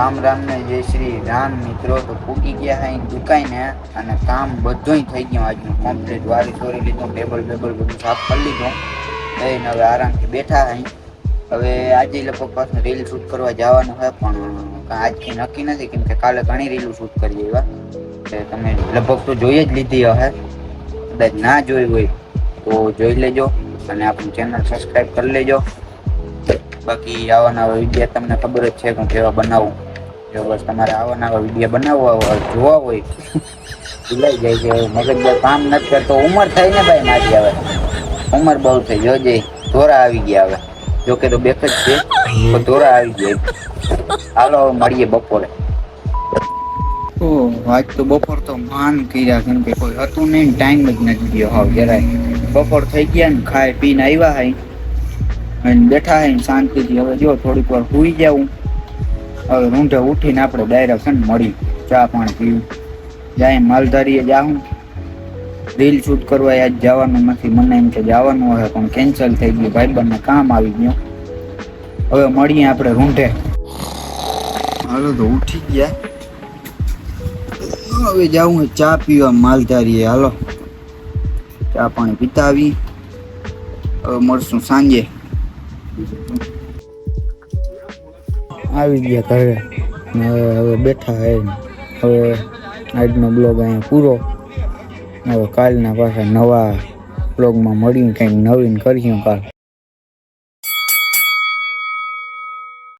રામ રામ ને જય શ્રી રામ મિત્રો. તો ફૂટી ગયા હે દુકાઈને અને કામ બધુંય થઈ ગયું આજનું કમ્પ્લીટ. વારી ચોરી લીધું, ટેબલ બધું સાફ કરી લીધું. લઈને હવે આરામથી બેઠા હઈ. હવે આજે લગભગ પાછું રીલ શૂટ કરવા જવાનું હોય, પણ આજથી નક્કી નથી કેમ કે કાલે ઘણી રીલું શૂટ કરી એવા તમે લગભગ તો જોઈ જ લીધી હશે. કદાચ ના જોઈ હોય તો જોઈ લેજો અને આપણું ચેનલ સબસ્ક્રાઈબ કરી લેજો. બાકી આવા નવા વિડીયો તમને ખબર જ છે કે હું કેવા બનાવું. જો બસ તમારે આવા નવા વિડીયો બનાવવા હોય, જોવા હોય, ભૂલાઈ જાય કે મગજ કામ નથી કરતો. ઉંમર થઈ ને ભાઈ મારી, હવે ઉંમર બહુ થઈ. જોજે ધોરા આવી ગયા. હવે જોકે તો બેક જ છે તો ધોરા આવી ગયા. હાલો મળીએ બપોરે. આજ તો બપોર તો માન કર્યા કેમ કે કોઈ હતું નહીં, ટાઈમ જ નથી ગયો હાવ જરાય. બપોર થઈ ગયા ને ખાઈ પીને આવ્યા હાઈ અને બેઠા હે શાંતિથી. હવે જો થોડીક વાર સુઈ જાઉં. હવે રૂંઢે ઉઠીને આપણે ડાયરેક્ટ છે ને મળી ચા પાણી પીવું. જાય માલધારીએ જાઉં. રીલ શૂટ કરવા આજ જવાનું નથી. મને એમ કે જવાનું હોય પણ કેન્સલ થઈ ગયું, ભાઈબંધને કામ આવી ગયું. હવે મળીએ આપણે રૂંઢે. હાલો તો ઉઠી ગયા. હવે જાઉં ચા પીવા માલધારીએ. હાલો ચા પાણી પીતા આવી. હવે મળશું સાંજે. આવી ગયા ઘરે. હવે બેઠા હે. હવે આજનો બ્લોગ અહીંયા પૂરો. હવે કાલના પાછા નવા બ્લોગમાં મળીને કંઈક નવીન કરીશું કાલ.